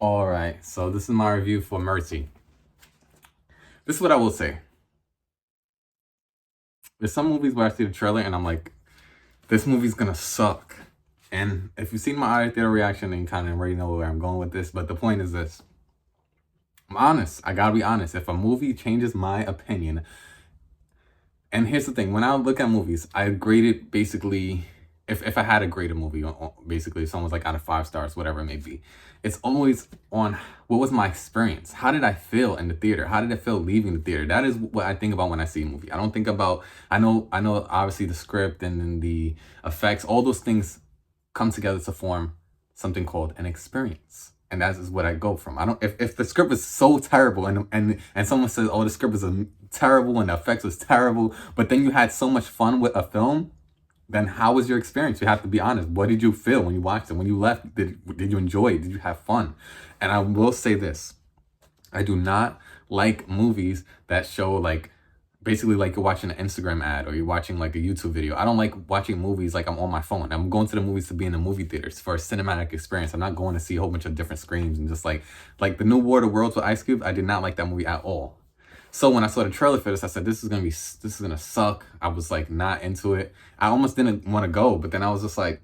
All right, so this is my review for Mercy. This is what I will say. There's some movies where I see the trailer and I'm like, this movie's gonna suck. And if you've seen my out theater reaction, then you kind of already know where I'm going with this. But the point is this. I'm honest. I gotta be honest. If a movie changes my opinion, and here's the thing, when I look at movies, I grade it basically, if I had to grade a movie, basically, someone's like out of 5 stars, whatever it may be, it's always on what was my experience? How did I feel in the theater? How did I feel leaving the theater? That is what I think about when I see a movie. I don't think about, I know obviously the script and then the effects, all those things come together to form something called an experience. And that is what I go from. I don't if the script is so terrible and someone says, oh, the script is terrible and the effects was terrible, but then you had so much fun with a film, then how was your experience? You have to be honest. What did you feel when you watched it? When you left, did you enjoy it? Did you have fun? And I will say this. I do not like movies that show like basically like you're watching an Instagram ad or you're watching like a YouTube video. I don't like watching movies like I'm on my phone. I'm going to the movies to be in the movie theaters for a cinematic experience. I'm not going to see a whole bunch of different screens and just like the new War of the Worlds with Ice Cube. I did not like that movie at all. So when I saw the trailer for this, I said, this is gonna suck. I was like not into it. I almost didn't want to go, but then I was just like,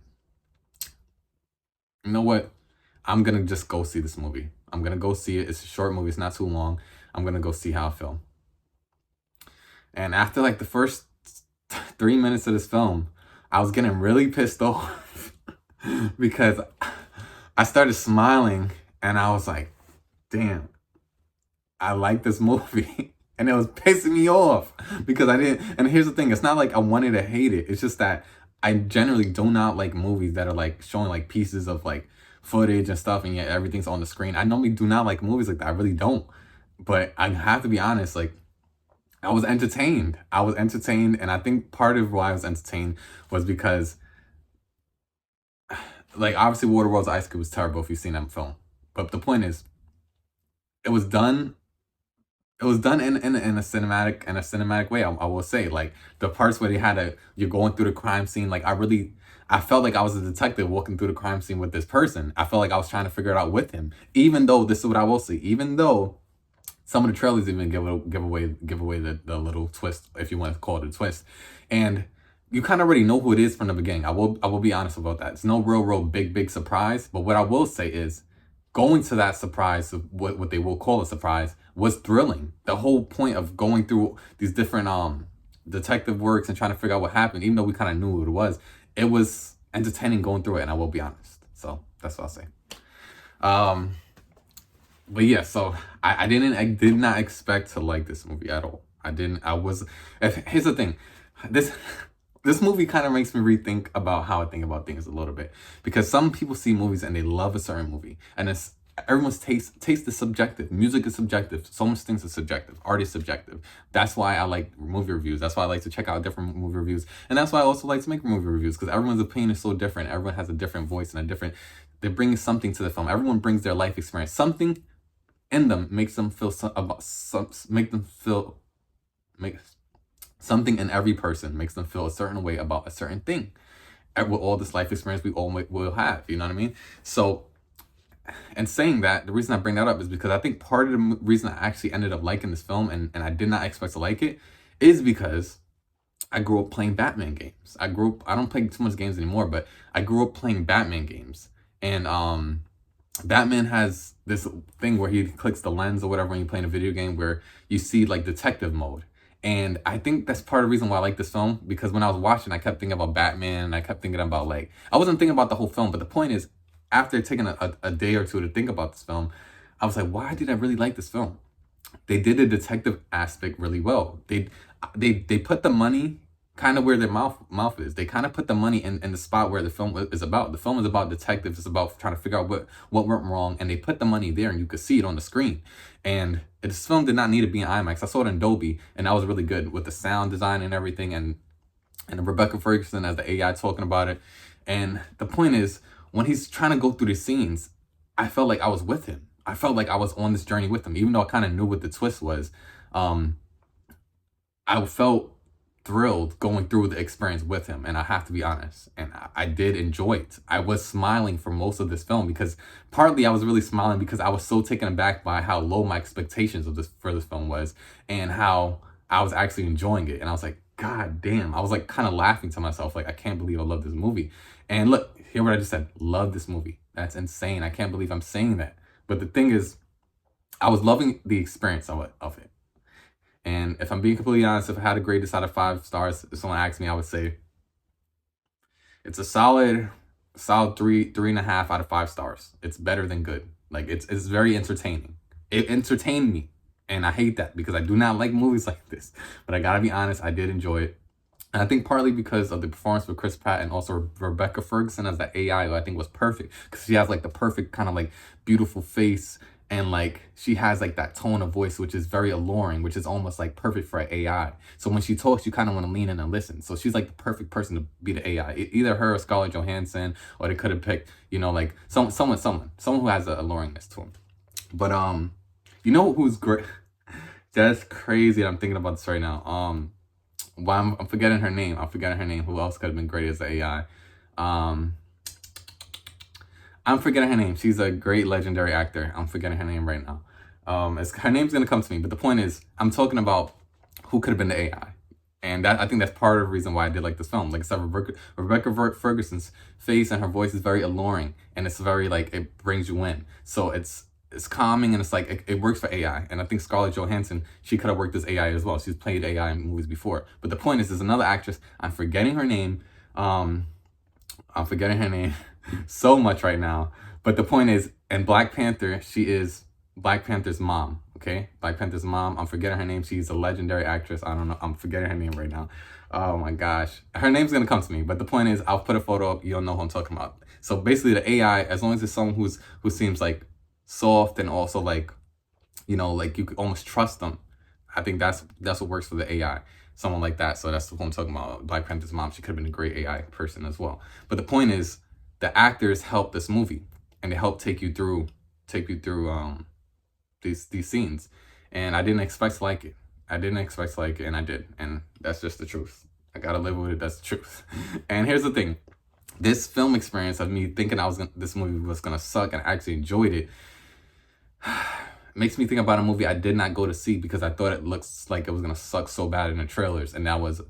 you know what? I'm gonna just go see this movie. I'm gonna go see it. It's a short movie. It's not too long. I'm gonna go see how I feel. And after like the first 3 minutes of this film, I was getting really pissed off because I started smiling and I was like, damn, I like this movie. And it was pissing me off because I didn't. And here's the thing, it's not like I wanted to hate it. It's just that I generally do not like movies that are like showing like pieces of like footage and stuff and yet everything's on the screen. I normally do not like movies like that. I really don't. But I have to be honest, like I was entertained. I was entertained, and I think part of why I was entertained was because, like, obviously, Waterworld's Ice Cube was terrible if you've seen that film. But the point is, it was done. It was done in a cinematic way. I will say, like the parts where you're going through the crime scene. Like I felt like I was a detective walking through the crime scene with this person. I felt like I was trying to figure it out with him. Even though this is what I will say. Even though some of the trailers even give away the little twist, if you want to call it a twist. And you kind of already know who it is from the beginning. I will be honest about that. It's no real big surprise. But what I will say is going to that surprise, of what they will call a surprise, was thrilling. The whole point of going through these different detective works and trying to figure out what happened, even though we kind of knew what it was entertaining going through it, and I will be honest. So that's what I'll say. Um but yeah, so I did not expect to like this movie at all. I didn't. I was. Here's the thing, this this movie kind of makes me rethink about how I think about things a little bit, because some people see movies and they love a certain movie, and it's everyone's taste is subjective. Music is subjective. So much things are subjective. Art is subjective. That's why I like movie reviews. That's why I like to check out different movie reviews, and that's why I also like to make movie reviews, because everyone's opinion is so different. Everyone has a different voice and a different. They're bringing something to the film. Everyone brings their life experience. Something in them makes them feel make something in every person makes them feel a certain way about a certain thing. And with all this life experience we all will have, you know what I mean? So, and saying that, the reason I bring that up is because I think part of the reason I actually ended up liking this film, and I did not expect to like it, is because I grew up playing Batman games. I don't play too much games anymore, but I grew up playing Batman games. And Batman has this thing where he clicks the lens or whatever when you're playing a video game, where you see like detective mode. And I think that's part of the reason why I like this film, because when I was watching, I kept thinking about Batman, and I kept thinking about like, I wasn't thinking about the whole film, but the point is, after taking a day or two to think about this film, I was like, why did I really like this film? They did the detective aspect really well. They put the money kind of where their mouth is. They kind of put the money in the spot where the film is about. The film is about detectives. It's about trying to figure out what went wrong, and they put the money there, and you could see it on the screen. And this film did not need to be in IMAX. I saw it in Dolby, and that was really good with the sound design and everything, and Rebecca Ferguson as the AI talking about it. And the point is, when he's trying to go through the scenes, I felt like I was with him. I felt like I was on this journey with him, even though I kind of knew what the twist was. I felt thrilled going through the experience with him, and I have to be honest, and I did enjoy it. I was smiling for most of this film because partly I was really smiling because I was so taken aback by how low my expectations of this for this film was, and how I was actually enjoying it. And I was like, God damn! I was like kind of laughing to myself, like I can't believe I love this movie. And look, hear what I just said: love this movie. That's insane. I can't believe I'm saying that. But the thing is, I was loving the experience of it. And if I'm being completely honest, if I had to grade this out of 5 stars, if someone asked me, I would say it's a solid 3.5 out of 5 stars. It's better than good. Like it's very entertaining. It entertained me, and I hate that because I do not like movies like this. But I gotta be honest, I did enjoy it. And I think partly because of the performance with Chris Pratt and also Rebecca Ferguson as the AI, who I think was perfect because she has like the perfect kind of like beautiful face, and like she has like that tone of voice which is very alluring, which is almost like perfect for an AI. So when she talks, you kind of want to lean in and listen. So she's like the perfect person to be the AI. Either her or Scarlett Johansson, or they could have picked, you know, like someone who has an alluringness to him. But you know who's great? That's crazy. I'm thinking about this right now. Well, I'm forgetting her name. Who else could have been great as the AI? I'm forgetting her name. She's a great legendary actor. I'm forgetting her name right now. Her name's gonna come to me, but the point is, I'm talking about who could have been the AI, and that I think that's part of the reason why I did like this film. Like I said, Rebecca Ferguson's face and her voice is very alluring, and it's very like it brings you in. So it's calming, and it's like it works for AI. And I think Scarlett Johansson, she could have worked as AI as well. She's played AI in movies before. But the point is, there's another actress. I'm forgetting her name. So much right now. But the point is, in Black Panther, she is Black Panther's mom. Okay, Black Panther's mom. I'm forgetting her name. She's a legendary actress. I don't know. I'm forgetting her name right now. Oh my gosh, her name's gonna come to me. But the point is, I'll put a photo up. You'll know who I'm talking about. So basically, the AI, as long as it's someone who seems like soft and also like, you know, like you could almost trust them, I think that's what works for the AI. Someone like that. So that's who I'm talking about. Black Panther's mom. She could have been a great AI person as well. But the point is, the actors help this movie, and they help take you through these scenes. And I didn't expect to like it. And I did. And that's just the truth. I gotta live with it. That's the truth. And here's the thing: this film experience of me thinking this movie was gonna suck, and I actually enjoyed it, makes me think about a movie I did not go to see because I thought it looks like it was gonna suck so bad in the trailers, and that was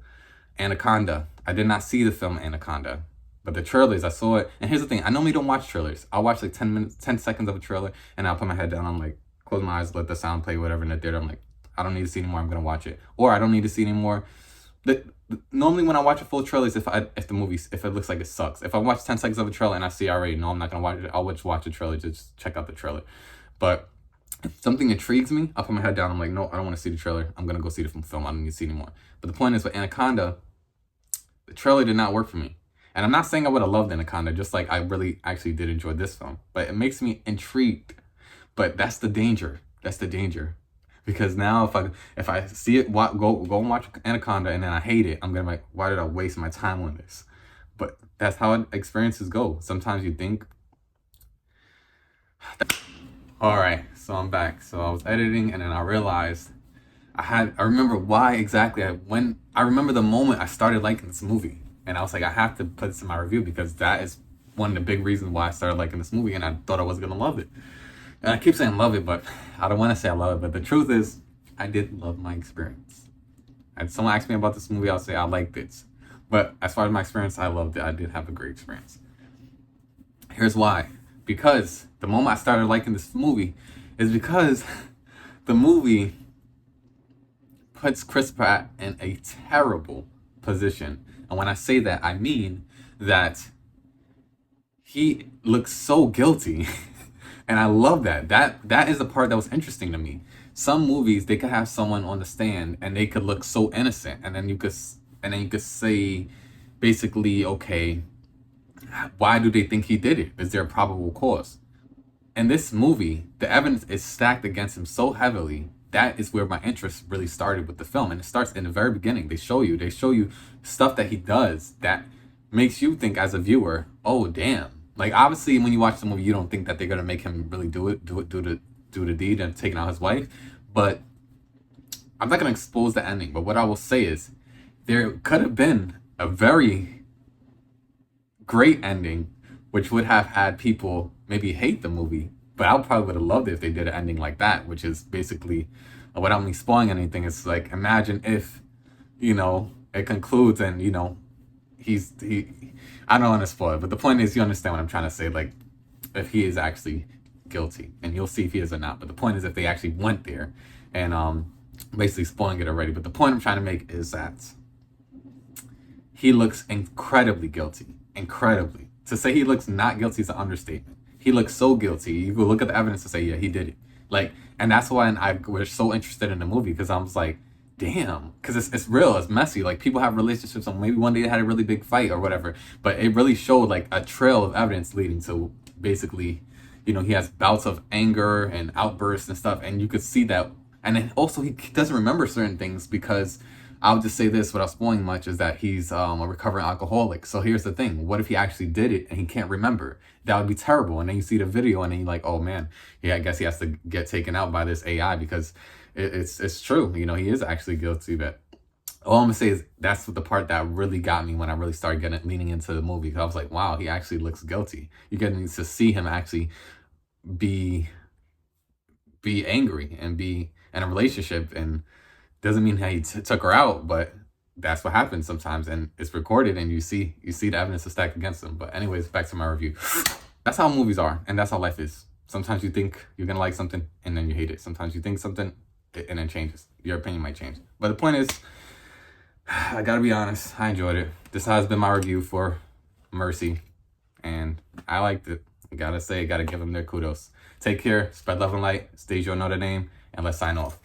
Anaconda. I did not see the film Anaconda, but the trailers, I saw it. And here's the thing: I normally don't watch trailers. I'll watch like 10 seconds of a trailer, and I'll put my head down. I'm like, close my eyes, let the sound play, whatever in the theater. I'm like, I don't need to see anymore. I'm gonna watch it, or I don't need to see anymore. Normally when I watch a full trailer is if it looks like it sucks. If I watch 10 seconds of a trailer and I see I already know I'm not gonna watch it, I'll just watch the trailer, just check out the trailer. But if something intrigues me, I'll put my head down. I'm like, no, I don't want to see the trailer. I'm gonna go see the film. I don't need to see anymore. But the point is, with Anaconda, the trailer did not work for me. And I'm not saying I would have loved Anaconda, just like I really actually did enjoy this film. But it makes me intrigued. But that's the danger. Because now if I see it, go and watch Anaconda, and then I hate it, I'm gonna be like, why did I waste my time on this? But that's how experiences go. Sometimes you think. All right, so I'm back. So I was editing, and then I realized I remember why exactly I remember the moment I started liking this movie, and I was like, I have to put this in my review because that is one of the big reasons why I started liking this movie, and I thought I was gonna love it. And I keep saying love it, but I don't want to say I love it. But the truth is, I did love my experience. And someone asked me about this movie, I'll say I liked it. But as far as my experience, I loved it. I did have a great experience. Here's why. Because the moment I started liking this movie is because the movie puts Chris Pratt in a terrible position. And when I say that, I mean that he looks so guilty. And I love that. That is the part that was interesting to me. Some movies, they could have someone on the stand and they could look so innocent, and then you could say basically, okay, why do they think he did it? Is there a probable cause? In this movie, the evidence is stacked against him so heavily. That is where my interest really started with the film. And it starts in the very beginning. They show you stuff that he does that makes you think as a viewer, oh damn. Like, obviously, when you watch the movie, you don't think that they're gonna make him really do the deed and taking out his wife. But I'm not gonna expose the ending. But what I will say is, there could have been a very great ending, which would have had people maybe hate the movie. But I probably would have loved it if they did an ending like that, which is basically, without me spoiling anything, it's like, imagine if, it concludes and, I don't want to spoil it, but the point is, you understand what I'm trying to say. Like, if he is actually guilty, and you'll see if he is or not. But the point is, if they actually went there, and basically spoiling it already. But the point I'm trying to make is that he looks incredibly guilty. Incredibly. To say he looks not guilty is an understatement. He looks so guilty. You go look at the evidence and say, yeah, he did it. Like, and that's why I was so interested in the movie, because I was like, damn, because it's real, it's messy. Like, people have relationships, and maybe one day they had a really big fight or whatever. But it really showed like a trail of evidence leading to basically, he has bouts of anger and outbursts and stuff, and you could see that. And then also he doesn't remember certain things, because I'll just say this without spoiling much, is that he's a recovering alcoholic. So here's the thing. What if he actually did it and he can't remember? That would be terrible. And then you see the video and then you're like, oh man, yeah, I guess he has to get taken out by this AI, because it's true. He is actually guilty. But all I'm gonna say is that's the part that really got me when I really started leaning into the movie. Because I was like, wow, he actually looks guilty. You're getting to see him actually be angry and be in a relationship, and doesn't mean that he took her out, but that's what happens sometimes, and it's recorded, and you see the evidence is stacked against him. But anyways, back to my review. That's how movies are, and that's how life is. Sometimes you think you're gonna like something, and then you hate it. Sometimes you think something, and then changes. Your opinion might change. But the point is, I gotta be honest, I enjoyed it. This has been my review for Mercy, and I liked it. I gotta give them their kudos. Take care, spread love and light, stay your Notre Dame, and let's sign off.